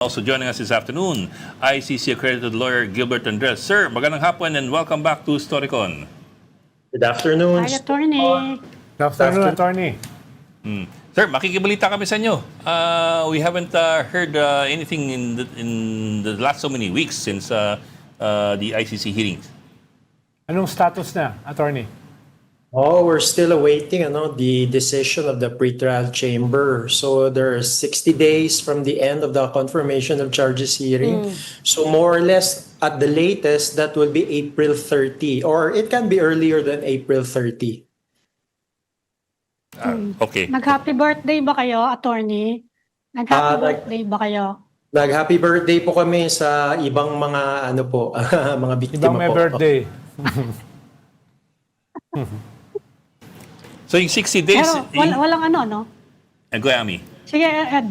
Also joining us this afternoon, ICC accredited lawyer Gilbert Andres. Sir, magandang hapon and welcome back to Storycon. Good afternoon. Hi, attorney. Good afternoon, attorney. Sir, makikibalita kami sa inyo. We haven't heard anything in the last so many weeks since the ICC hearings. Anong status na, attorney? We're still awaiting the decision of the pretrial chamber. So there are 60 days from the end of the confirmation of charges hearing. So more or less, at the latest, that will be April 30, or it can be earlier than April 30. Okay. Nag-happy birthday ba kayo, attorney? Nag-happy birthday ba kayo? Nag-happy birthday po kami sa ibang mga mga biktima Ibang may po. birthday. So yung 60 days... Pero walang no? Go, Ami. Sige, Ed.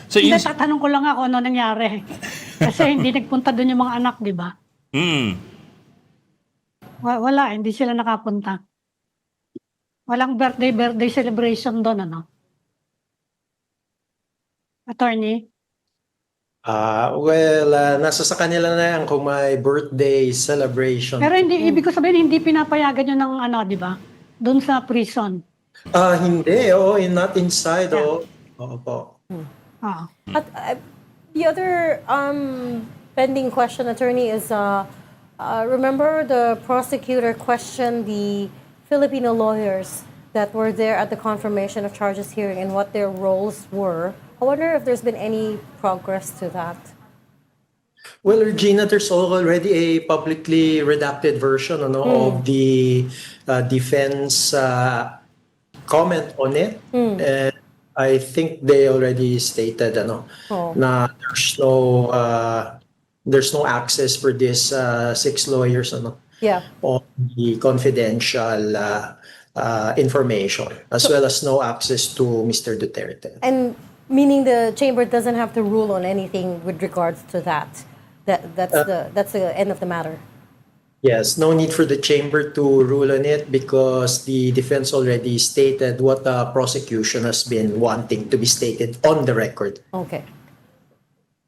So Hindi, yung... tatanong ko lang ako ano nangyari. Kasi hindi nagpunta doon yung mga anak, di ba? Wala, hindi sila nakapunta. Walang birthday celebration doon, ano? Attorney? Nasa sa kanila na yan kung may birthday celebration. Pero hindi, ibig ko sabihin, hindi pinapayagan yun ng di ba? Doon sa prison. Hindi, not inside, Oo po. At the other pending question, attorney, is remember the prosecutor questioned the Filipino lawyers that were there at the confirmation of charges hearing and what their roles were. I wonder if there's been any progress to that. Well, Regina, there's already a publicly redacted version of the defense comment on it. And I think they already stated na there's no access for these 6 lawyers on the confidential information, as well as no access to Mr. Duterte. And meaning the chamber doesn't have to rule on anything with regards to that. That's the end of the matter. Yes, no need for the chamber to rule on it because the defense already stated what the prosecution has been wanting to be stated on the record. Okay.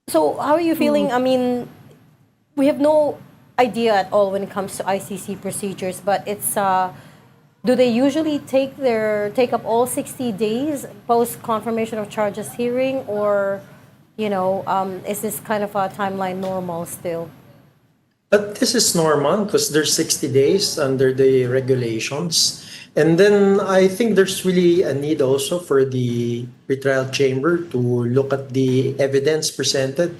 So how are you feeling? I mean, we have no idea at all when it comes to ICC procedures, but it's do they usually take up all 60 days post confirmation of charges hearing, or is this kind of a timeline normal still? But this is normal because there's 60 days under the regulations. And then I think there's really a need also for the pretrial chamber to look at the evidence presented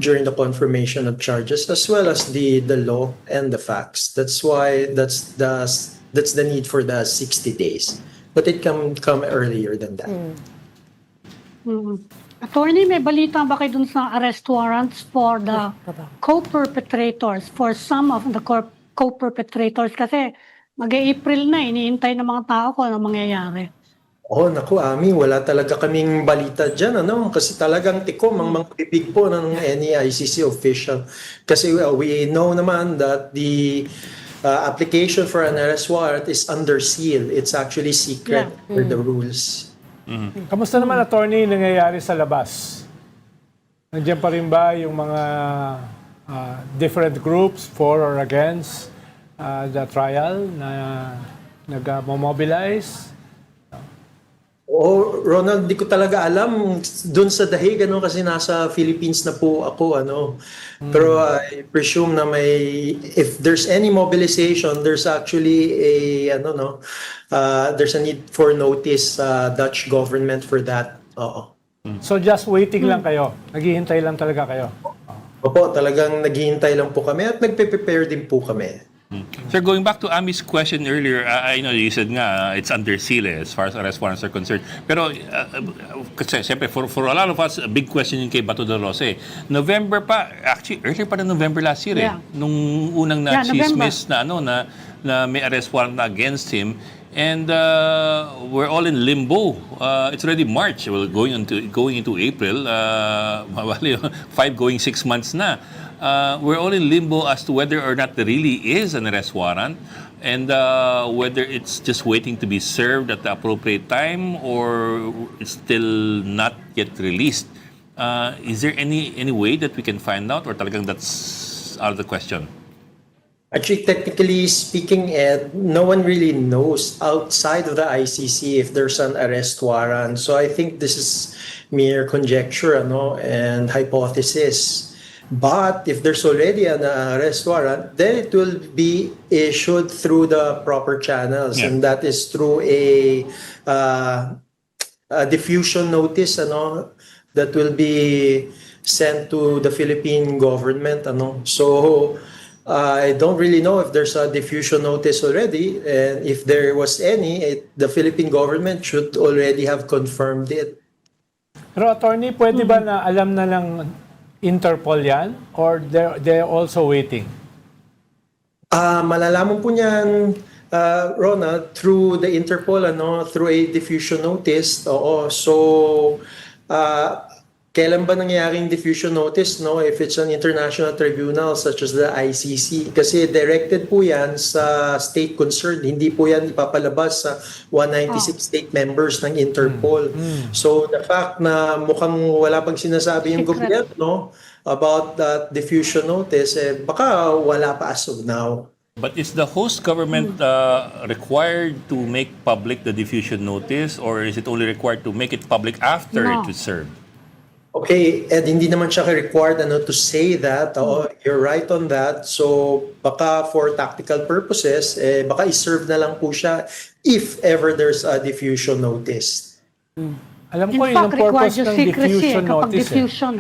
during the confirmation of charges, as well as the law and the facts. That's why that's the need for the 60 days. But it can come earlier than that. Attorney, may balita ba kayo dun sa arrest warrants for the co-perpetrators, for some of the co-perpetrators? Kasi mag-April na, iniintay ng mga tao kung ano mangyayari. Naku, Ami, wala talaga kaming balita dyan, Kasi talagang tikom ang mga bibig po ng any ICC official. Kasi we know naman that the application for an arrest warrant is under seal. It's actually secret for the rules. Kamusta naman, attorney, nangyayari sa labas? Nandiyan pa rin ba yung mga different groups for or against the trial na nag-mobilize? Ronald, di ko talaga alam doon sa dahig kasi nasa Philippines na po ako Pero I presume na if there's any mobilization, there's actually there's a need for notice Dutch government for that. So just waiting lang kayo? Naghihintay lang talaga kayo? Opo, talagang naghihintay lang po kami at nagpe-prepare din po kami. Sir, going back to Ami's question earlier, I know you said nga it's under seal as far as arrest warrants are concerned. Pero kasi siyempre for a lot of us, a big question yung kay Bato de Rosa November pa, actually earlier pa na November last year nung unang na-chismis na may arrest warrant na against him. And we're all in limbo. It's already March. Well, going into April, 5 going 6 months na. We're all in limbo as to whether or not there really is an arrest warrant and whether it's just waiting to be served at the appropriate time or it's still not yet released. Is there any way that we can find out, or talagang that's out of the question? Actually, technically speaking, Ed, no one really knows outside of the ICC if there's an arrest warrant. So I think this is mere conjecture, and hypothesis. But if there's already an arrest warrant, then it will be issued through the proper channels, Yeah. and that is through a diffusion notice, that will be sent to the Philippine government, So I don't really know if there's a diffusion notice already, and if there was any, the Philippine government should already have confirmed it. Pero attorney, pwede ba na alam na lang Interpol yan? Or they're also waiting? Malalaman po niyan, Ronald, through the Interpol, through a diffusion notice. Oo. So, kailan ba nangyayaring diffusion notice, If it's an international tribunal such as the ICC. Kasi directed po yan sa state concerned. Hindi po yan ipapalabas sa 196 state members ng Interpol. So, the fact na mukhang wala pang sinasabi yung Secret. gobyerno about that diffusion notice, baka wala pa as of now. But is the host government required to make public the diffusion notice, or is it only required to make it public after No. it is served? Okay, and hindi naman siya required to say that. Oo, you're right on that. So, baka for tactical purposes, baka i-serve na lang po siya if ever there's a diffusion notice. Alam In ko yun ang fact, required purpose yung ng secrecy diffusion kapag notice. diffusion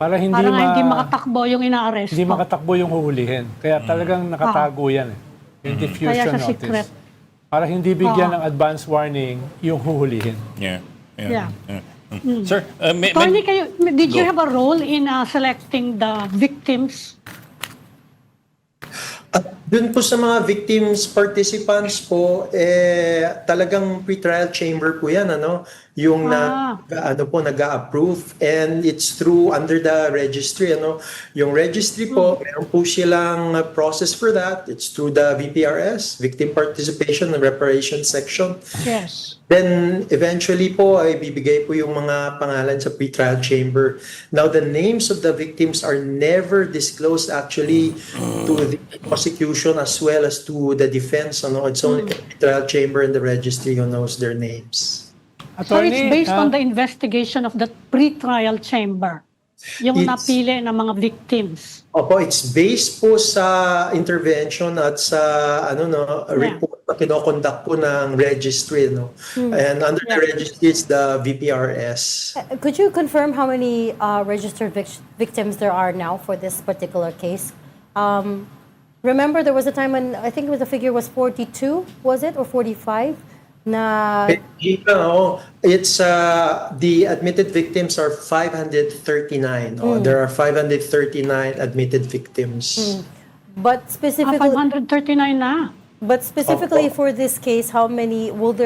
Para hindi Para nga hindi makatakbo yung ina-arresto. hindi makatakbo yung huhulihin. Kaya talagang nakatago yan. Yung Kaya diffusion sa notice. secret. Para hindi bigyan ng advance warning yung huhulihin. Yeah. Yeah. Sir, Tony, did you Go. have a role in selecting the victims? At dun po sa mga victims participants po, talagang pre-trial chamber po yan, yung nag-approve, and it's through under the registry, Yung registry po, meron po silang process for that. It's through the VPRS, Victim Participation and Reparation Section. Yes. Then, eventually po, ay bibigay po yung mga pangalan sa pre-trial chamber. Now, the names of the victims are never disclosed actually to the prosecution as well as to the defense. It's only the pre-trial chamber and the registry who knows their names. So it's based on the investigation of the pre-trial chamber, yung It's- napili ng mga victims. Opo, it's based po sa intervention at sa report na kinokonduct po ng registry, And under the registry, it's the VPRS. Could you confirm how many registered victims there are now for this particular case? Remember, there was a time when I think the figure was 42, was it, or 45? Na It's the admitted victims are 539. There are 539 admitted victims. but specifically, 539 na. But specifically Opo. for this case, how many will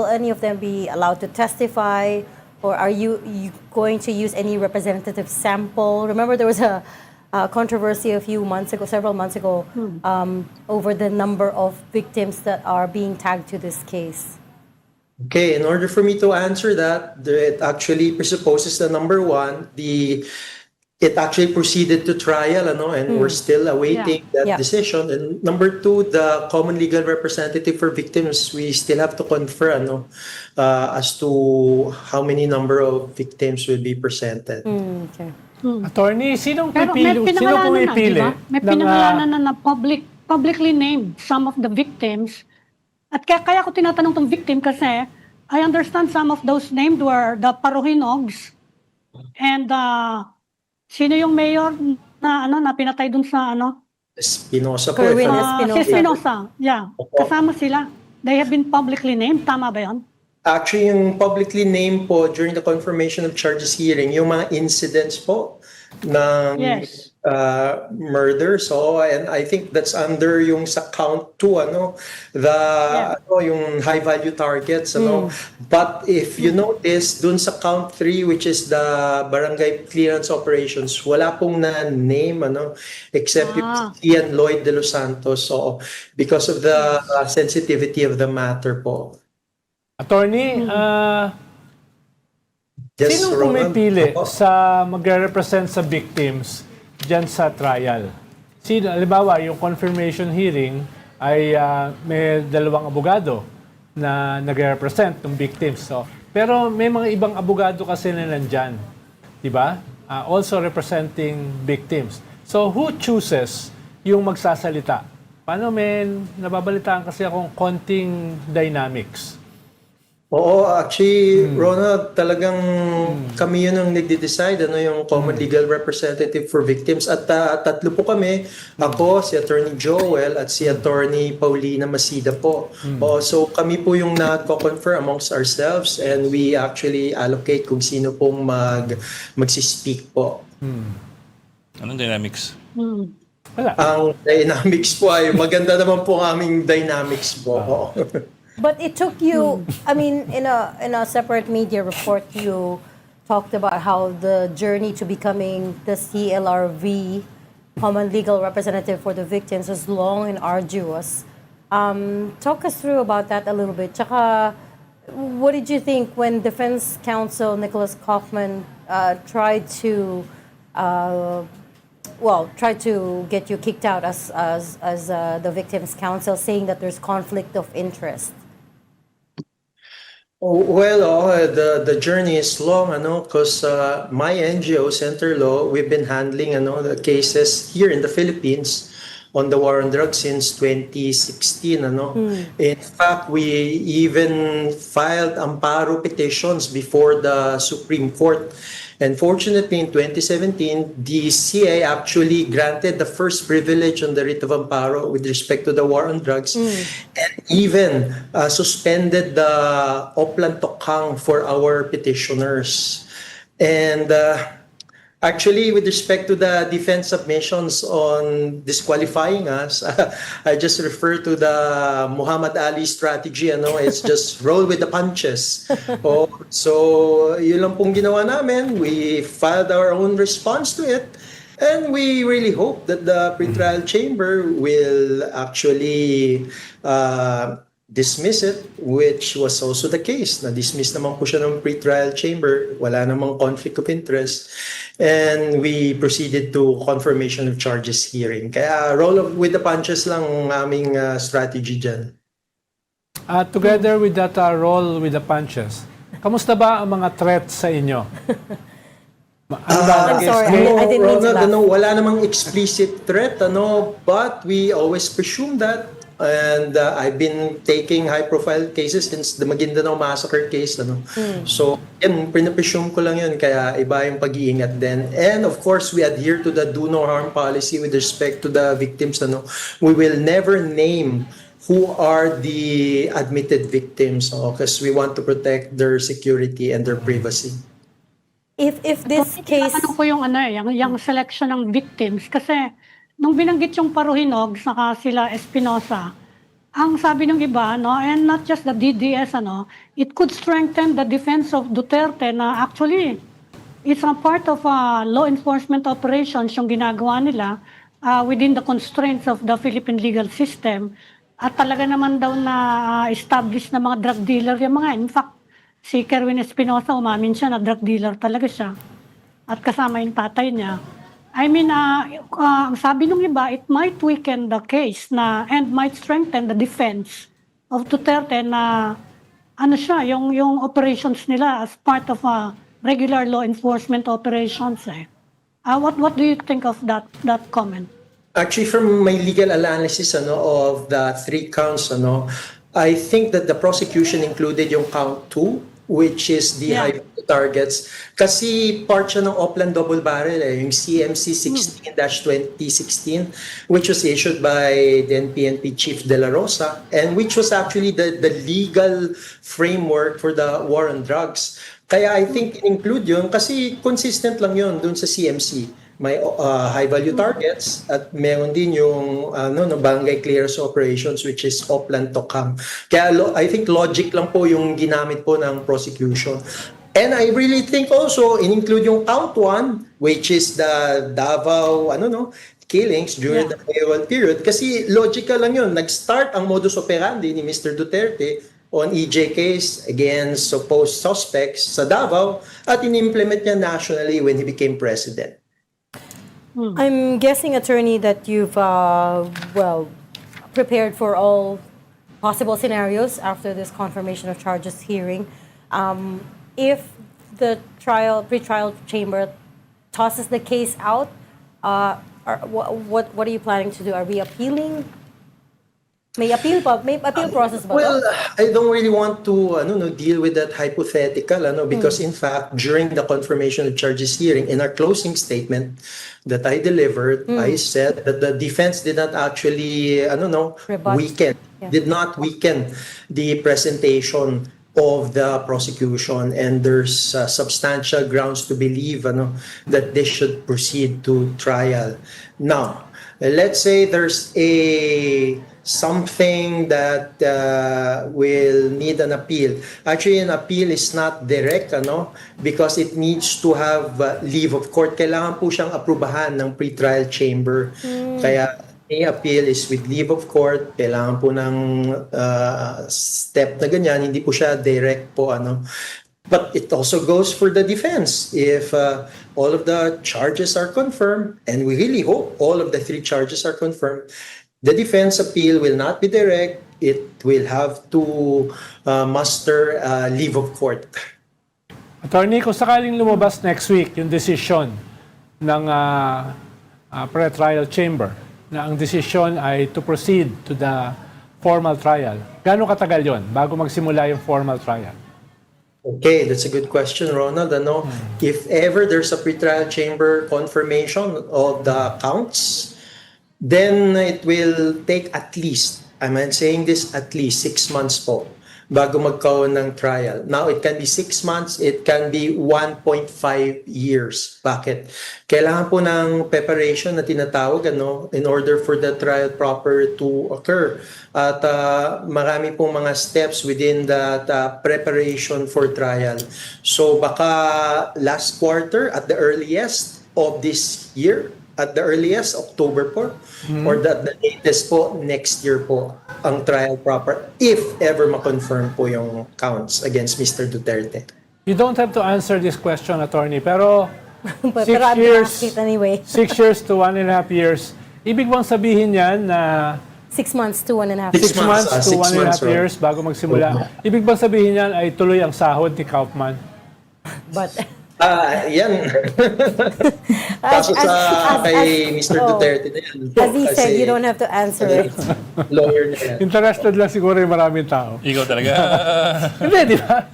any of them be allowed to testify, or are you going to use any representative sample? Remember, there was a controversy several months ago, over the number of victims that are being tagged to this case. Okay, in order for me to answer that, it actually presupposes the number one, it actually proceeded to trial, and we're still awaiting that Yeah. decision. And number two, the common legal representative for victims, we still have to confer, as to how many number of victims will be presented. Okay. Attorney, sinong Pero may pipili? Sino pinangalanan na, di pumipili? ba? May pinangalanan na publicly named some of the victims. At kaya ko tinatanong tong victim kasi I understand some of those named were the Parojinogs and sino yung mayor na pinatay dun sa Espinosa po. Kerwin if I'm- si Espinosa. Yeah. Opo. Kasama sila. They have been publicly named. Tama ba yun? Actually, yung publicly named po during the confirmation of charges hearing, yung mga incidents po ng Yes. murder. So, and I think that's under yung sa count 2, yung high value targets, But if you notice, dun sa count 3, which is the barangay clearance operations, wala pong na-name, except yung si Ian Lloyd de los Santos. So, because of the sensitivity of the matter po. Attorney, Yes, Sinong Ronald. pumipili Opo. sa magre-represent sa victims dyan sa trial? Sino, halimbawa, yung confirmation hearing ay may dalawang abogado na nagre-represent ng victims. So, pero may mga ibang abogado kasi na nandyan, di ba? Also representing victims. So, who chooses yung magsasalita? Paano, men? Nababalitaan kasi akong konting dynamics. Oo, actually, Ronald, talagang kami yun ang nagde-decide, ano yung Common Legal Representative for Victims. At tatlo po kami, ako, si Attorney Joel, at si Attorney Paulina Masida po. So kami po yung nagko-confer amongst ourselves and we actually allocate kung sino pong magsispeak po. Anong dynamics? Wala. Ang dynamics po ay maganda naman po ang aming dynamics po. But it took you, I mean, in a separate media report, you talked about how the journey to becoming the CLRV, Common Legal Representative for the Victims, was long and arduous. Talk us through about that a little bit. Tsaka, what did you think when Defense Counsel Nicholas Kaufman tried to get you kicked out as the victim's counsel, saying that there's conflict of interest? The journey is long, because my NGO, Center Law, we've been handling, the cases here in the Philippines on the war on drugs since 2016, In fact, we even filed amparo petitions before the Supreme Court. And fortunately, in 2017, the CA actually granted the first privilege on the writ of amparo with respect to the war on drugs, and even suspended the Oplan Tokhang for our petitioners. And actually, with respect to the defense submissions on disqualifying us, I just refer to the Muhammad Ali strategy, it's just roll with the punches. So, yun lang pong ginawa namin. We filed our own response to it. And we really hope that the pretrial chamber will actually dismiss it, which was also the case. Na-dismiss naman po siya ng pretrial chamber. Wala namang conflict of interest. And we proceeded to confirmation of charges hearing. Kaya with the punches lang ang aming strategy dyan. Together with that roll with the punches, kamusta ba ang mga threats sa inyo? I'm sorry, I didn't mean to Ronald, laugh. wala namang explicit threat, but we always presume that. And I've been taking high-profile cases since the Maguindanao Massacre case. So, pinapresume ko lang yun, kaya iba yung pag-iingat din. And of course, we adhere to the do no harm policy with respect to the victims. We will never name who are the admitted victims because we want to protect their security and their privacy. If this case... Ano ko yung yung selection ng victims kasi nung binanggit yung Paruhinog saka sila Espinosa, ang sabi ng iba, and not just the DDS, it could strengthen the defense of Duterte na actually it's a part of law enforcement operations yung ginagawa nila within the constraints of the Philippine legal system. At talaga naman daw na establish na mga drug dealer yung mga. In fact, si Kerwin Espinosa, umamin siya na drug dealer talaga siya. At kasama yung tatay niya. I mean, ang sabi nung iba, it might weaken the case and might strengthen the defense of Duterte na yung operations nila as part of regular law enforcement operations. What do you think of that comment? Actually, from my legal analysis of the 3 counts, I think that the prosecution included yung count 2, which is the high targets. Kasi part siya ng Oplan Double Barrel, yung CMC 16-2016, which was issued by the NPNP Chief De La Rosa, and which was actually the legal framework for the war on drugs. Kaya I think include yun kasi consistent lang yun dun sa CMC. May high-value targets at meron din yung barangay clearance operations which is Oplan Tokhang. Kaya I think logic lang po yung ginamit po ng prosecution. And I really think also include yung count 1 which is the Davao killings during the Mayoral period kasi logical lang yun. Nag-start ang modus operandi ni Mr. Duterte on EJ case against supposed suspects sa Davao at in-implement niya nationally when he became president. I'm guessing, attorney, that you've prepared for all possible scenarios after this confirmation of charges hearing. If the pre-trial chamber tosses the case out, what are you planning to do? Are we appealing? May appeal process ba? Well, I don't really want to deal with that hypothetical because in fact during the confirmation of charges hearing in our closing statement that I delivered, I said that the defense did not actually Rebut. did not weaken the presentation of the prosecution, and there's substantial grounds to believe that they should proceed to trial. Now, let's say there's something that will need an appeal. Actually, an appeal is not direct, because it needs to have leave of court. Kailangan po siyang aprubahan ng pre-trial chamber. Kaya any appeal is with leave of court. Kailangan po ng step na ganyan. Hindi po siya direct po, But it also goes for the defense. If all of the charges are confirmed, and we really hope all of the 3 charges are confirmed, the defense appeal will not be direct. It will have to muster leave of court. Attorney, kung sakaling lumabas next week yung decision ng pre-trial chamber, na ang decision ay to proceed to the formal trial, gaano katagal yon bago magsimula yung formal trial? Okay, that's a good question, Ronald. If ever there's a pre-trial chamber confirmation of the counts, then it will take at least, I'm saying this, at least 6 months po bago magkaroon ng trial. Now, it can be 6 months, it can be 1.5 years. Bakit? Kailangan po ng preparation na tinatawag in order for the trial proper to occur. At marami pong mga steps within that preparation for trial. So baka last quarter at the earliest of this year, at the earliest, October po, or the latest po, next year po, ang trial proper, if ever ma-confirm po yung counts against Mr. Duterte. You don't have to answer this question, attorney, pero But 6 I'm gonna years, ask it anyway. 6 years to 1.5 years, ibig bang sabihin yan na 6 months to 1.5 Six 6 months to 6 months, 1.5 years bago magsimula? Ibig bang sabihin yan ay tuloy ang sahod ni Kaufman? But Yan. Kaso kay Mr. Duterte na yan. as he said, Kasi you don't have to answer it. lawyer na yan. Interested lang siguro yung maraming tao. Ikaw talaga. Hindi, di ba?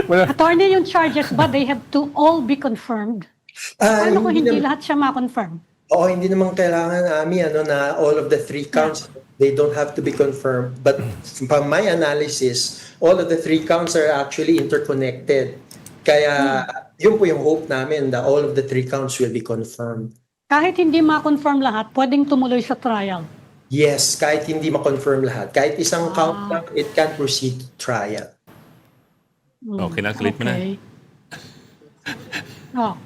Wala. Attorney, yung charges ba, they have to all be confirmed? Paano kung hindi lahat siya ma-confirm? Oo, hindi naman kailangan, Ami, na all of the 3 counts, they don't have to be confirmed. But from my analysis, all of the 3 counts are actually interconnected. Kaya yun po yung hope namin that all of the 3 counts will be confirmed. Kahit hindi ma-confirm lahat, pwedeng tumuloy sa trial. Yes, kahit hindi ma-confirm lahat. Kahit isang count lang, it can proceed to trial. Okay, calculate mo na. Okay. Oh.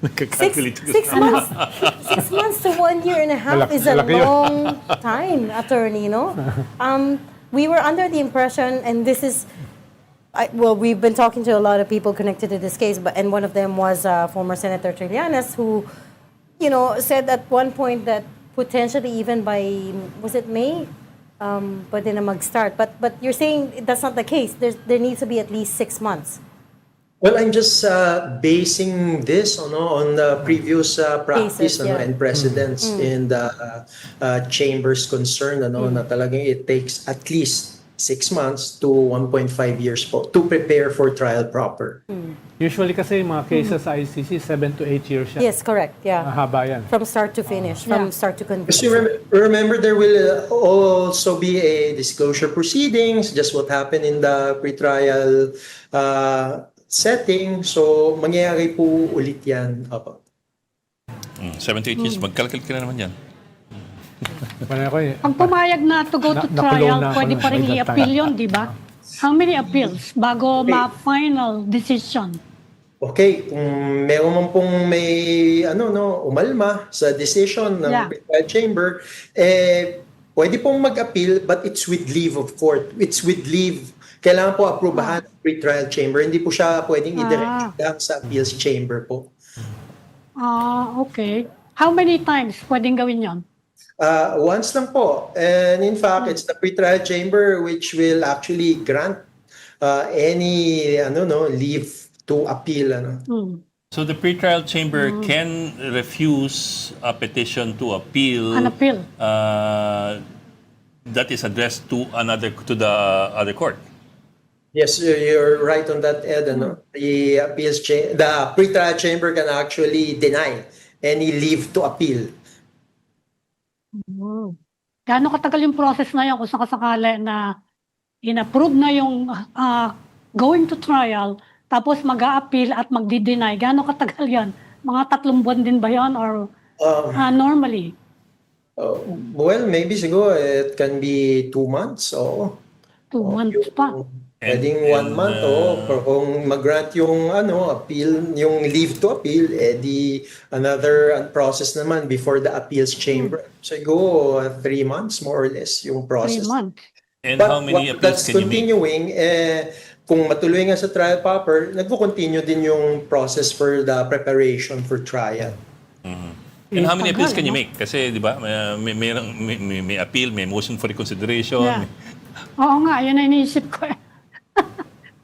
Nagka-calculate ko. 6 months, 6 months to 1.5 years is a Malaki yun. long time, attorney, no? We were under the impression, and this is, we've been talking to a lot of people connected to this case, and one of them was former Senator Trillanes, who, said at one point that potentially even by, was it May? Pwede na mag-start. But you're saying that's not the case. There needs to be at least 6 months. Well, I'm just basing this on the previous practice Cases, yeah. and precedents in the chambers concerned na talagang it takes at least 6 months to 1.5 years po to prepare for trial proper. Usually kasi yung mga cases sa ICC, 7 to 8 years siya. Yes, correct. Yeah. Mahaba yan. From start to finish, from start to Because conviction. remember, there will also be a disclosure proceedings, just what happened in the pretrial setting. So, mangyayari po ulit yan. Opo. 7 to 8 years, mag-calculate ka na naman yan. Parang ako eh. Pag pumayag na to go to Nakulong trial, na ako pwede nun pa rin by that i-appeal time. yun, di ba? How many appeals bago ma-final decision? Okay, kung meron man pong may umalma sa decision ng Yeah. pretrial chamber, pwede pong mag-appeal but it's with leave of court. It's with leave. Kailangan po aprubahan ng pre-trial chamber. Hindi po siya pwedeng i-direct lang sa appeals chamber po. Okay. How many times pwedeng gawin yon? Once lang po. And in fact, it's the pre-trial chamber which will actually grant any leave to appeal. So the pretrial chamber can refuse a petition to appeal An appeal. That is addressed to the other court. Yes, you're right on that, Ed. The the pre-trial chamber can actually deny any leave to appeal. Gaano katagal yung process na yun kung sakasakali na in-approve na yung going to trial, tapos mag-a-appeal at magdi-deny? Gaano katagal yan? Mga 3 buwan din ba yan or normally? Well, maybe siguro it can be 2 months. 2 months pa. Pwedeng 1 month, pero kung mag-grant yung appeal, yung leave to appeal, di another process naman before the appeals chamber. So go 3 months more or less yung 3 process. months. And But how many what appeals that's can you make? continuing, kung matuloy nga sa trial proper, nagko-continue din yung process for the preparation for trial. And how many Tagal, appeals can you no? make? Kasi, di ba, may appeal, may motion for reconsideration. Yeah. Oo nga, yun ang iniisip ko.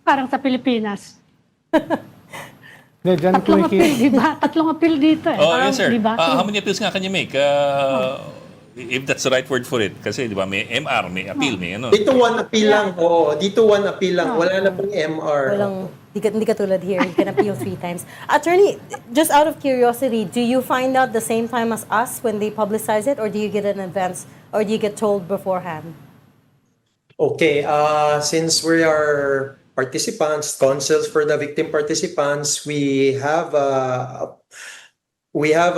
Parang sa Pilipinas. Diyan 3 appeal, di ba? 3 appeal dito eh. Oh, Parang, yes, sir. Di ba? How many appeals nga can you make? If that's the right word for it. Kasi, di ba, may MR, may appeal, may ano. Dito 1 appeal lang. Dito 1 appeal lang. Wala na pong MR. Hindi ka tulad here. You can appeal 3 times. Attorney, just out of curiosity, do you find out the same time as us when they publicize it, or do you get an advance, or do you get told beforehand? Okay, since we are participants, counsels for the victim participants, we have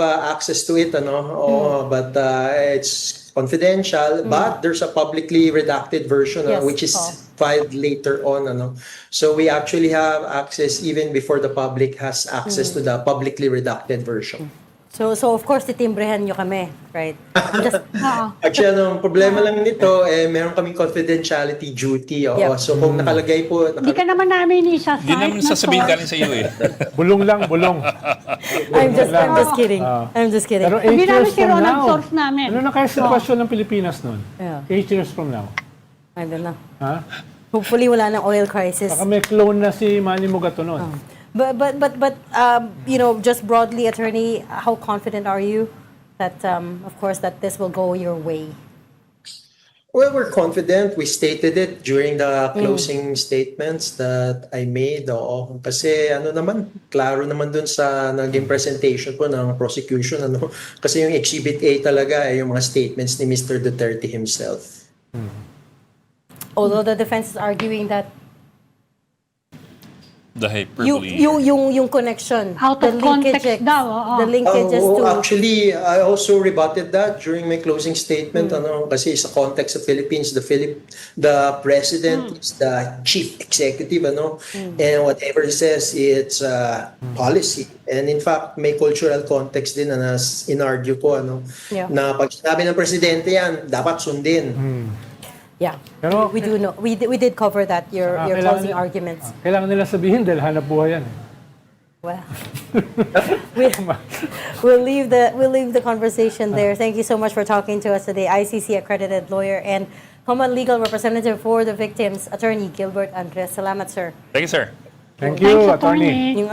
access to it, but it's confidential. But there's a publicly redacted version, Yes, which is oh. filed later on, So we actually have access even before the public has access to the publicly redacted version. So of course, titimbrehan nyo kami, right? I'm just, Actually, ang problema lang nito, meron kaming confidentiality duty. Yep. So kung nakalagay po, Hindi ka naman namin isa-cite Hindi naman na sasabihin source. galing sa iyo eh. Bulong lang, bulong. I'm just kidding. I'm just kidding. Pero 8 Hindi namin years si from Ronald now, source namin. ano na kaya sitwasyon ng Pilipinas nun? Yeah. 8 years from now. I don't know. Ha? Hopefully, wala nang oil crisis. Baka may clone na si Manny Mugato nun. But just broadly, attorney, how confident are you that, of course, that this will go your way? well, we're confident. We stated it during the closing statements that I made. Kasi klaro naman dun sa naging presentation po ng prosecution. Kasi yung Exhibit A talaga ay yung mga statements ni Mr. Duterte himself. Although the defense is arguing that The hyperbole. yung connection, Out of context daw, oo. the linkages to Actually, I also rebutted that during my closing statement. Kasi sa context of Philippines, the president is the chief executive, and whatever he says, it's policy. And in fact, may cultural context din na in-argue ko, Yeah. na pag sinabi ng presidente yan, dapat sundin. yeah. Pero, We do know. We did cover that, your kailangan closing nila- arguments. Kailangan nila sabihin dahil hanap buhay yan. Well, we'll leave the conversation there. Thank you so much for talking to us today. ICC accredited lawyer and common legal representative for the victims, Attorney Gilbert Andres. Salamat, sir. Thank you, sir. Thank you, Thanks, attorney. attorney. Yung